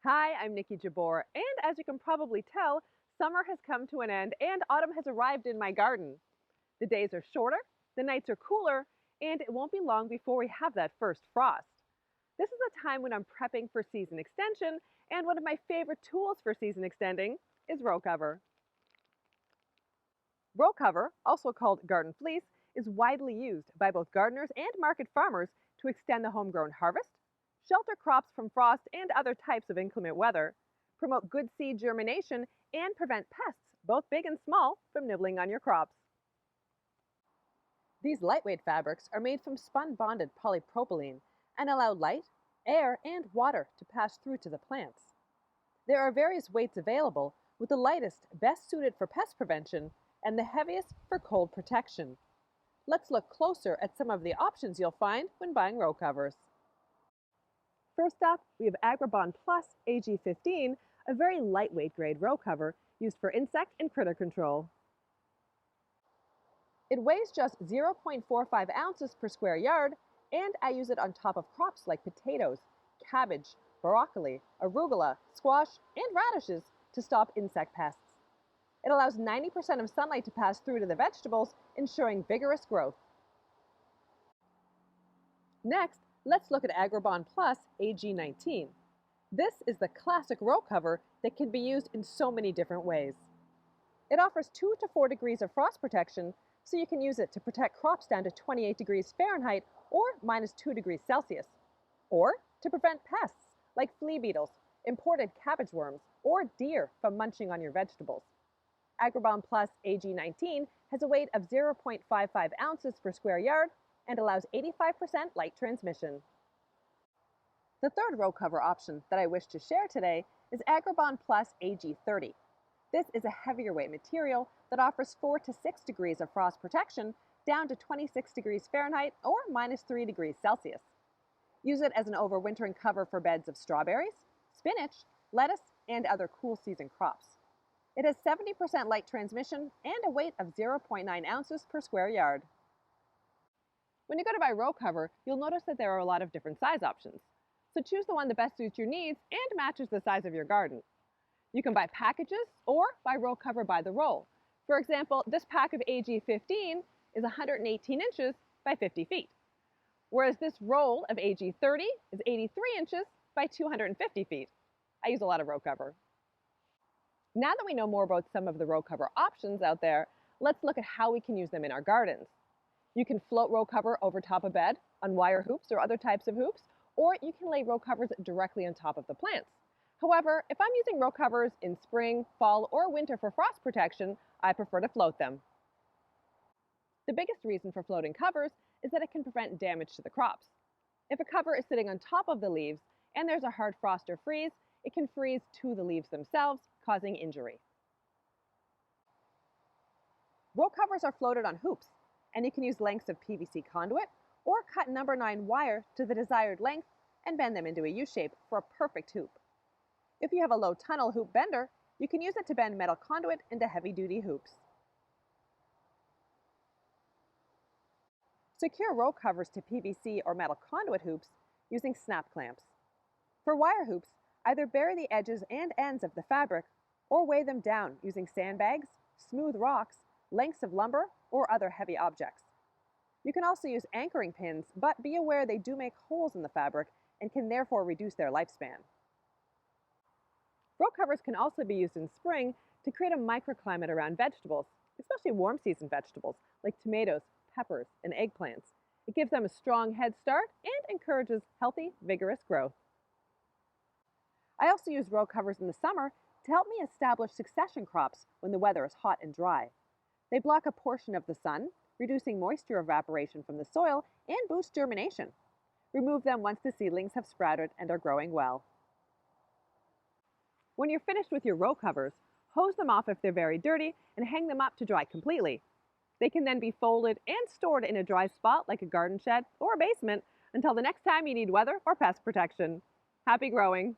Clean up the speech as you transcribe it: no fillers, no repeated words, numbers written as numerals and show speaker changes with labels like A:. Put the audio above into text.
A: Hi, I'm Niki Jabbour, and as you can probably tell, summer has come to an end and autumn has arrived in my garden. The days are shorter, the nights are cooler, and it won't be long before we have that first frost. This is a time when I'm prepping for season extension, and one of my favorite tools for season extending is row cover. Row cover, also called garden fleece, is widely used by both gardeners and market farmers to extend the homegrown harvest, shelter crops from frost and other types of inclement weather, promote good seed germination, and prevent pests, both big and small, from nibbling on your crops. These lightweight fabrics are made from spun-bonded polypropylene and allow light, air, and water to pass through to the plants. There are various weights available, with the lightest best suited for pest prevention and the heaviest for cold protection. Let's look closer at some of the options you'll find when buying row covers. First up, we have Agribond Plus AG15, a very lightweight grade row cover used for insect and critter control. It weighs just 0.45 ounces per square yard, and I use it on top of crops like potatoes, cabbage, broccoli, arugula, squash, and radishes to stop insect pests. It allows 90% of sunlight to pass through to the vegetables, ensuring vigorous growth. Next, let's look at Agribond Plus AG19. This is the classic row cover that can be used in so many different ways. It offers 2 to 4 degrees of frost protection, so you can use it to protect crops down to 28 degrees Fahrenheit or -2 degrees Celsius, or to prevent pests like flea beetles, imported cabbage worms, or deer from munching on your vegetables. Agribond Plus AG19 has a weight of 0.55 ounces per square yard and allows 85% light transmission. The third row cover option that I wish to share today is Agribond Plus AG30. This is a heavier weight material that offers 4 to 6 degrees of frost protection down to 26 degrees Fahrenheit or -3 degrees Celsius. Use it as an overwintering cover for beds of strawberries, spinach, lettuce, and other cool season crops. It has 70% light transmission and a weight of 0.9 ounces per square yard. When you go to buy row cover, you'll notice that there are a lot of different size options. So choose the one that best suits your needs and matches the size of your garden. You can buy packages or buy row cover by the roll. For example, this pack of AG15 is 118 inches by 50 feet, whereas this roll of AG30 is 83 inches by 250 feet. I use a lot of row cover. Now that we know more about some of the row cover options out there, let's look at how we can use them in our gardens. You can float row cover over top a bed on wire hoops or other types of hoops, or you can lay row covers directly on top of the plants. However, if I'm using row covers in spring, fall, or winter for frost protection, I prefer to float them. The biggest reason for floating covers is that it can prevent damage to the crops. If a cover is sitting on top of the leaves and there's a hard frost or freeze, it can freeze to the leaves themselves, causing injury. Row covers are floated on hoops, and you can use lengths of PVC conduit or cut number 9 wire to the desired length and bend them into a U-shape for a perfect hoop. If you have a low tunnel hoop bender, you can use it to bend metal conduit into heavy-duty hoops. Secure row covers to PVC or metal conduit hoops using snap clamps. For wire hoops, either bury the edges and ends of the fabric or weigh them down using sandbags, smooth rocks, lengths of lumber, or other heavy objects. You can also use anchoring pins, but be aware they do make holes in the fabric and can therefore reduce their lifespan. Row covers can also be used in spring to create a microclimate around vegetables, especially warm season vegetables like tomatoes, peppers, and eggplants. It gives them a strong head start and encourages healthy, vigorous growth. I also use row covers in the summer to help me establish succession crops when the weather is hot and dry. They block a portion of the sun, reducing moisture evaporation from the soil and boost germination. Remove them once the seedlings have sprouted and are growing well. When you're finished with your row covers, hose them off if they're very dirty and hang them up to dry completely. They can then be folded and stored in a dry spot like a garden shed or a basement until the next time you need weather or pest protection. Happy growing!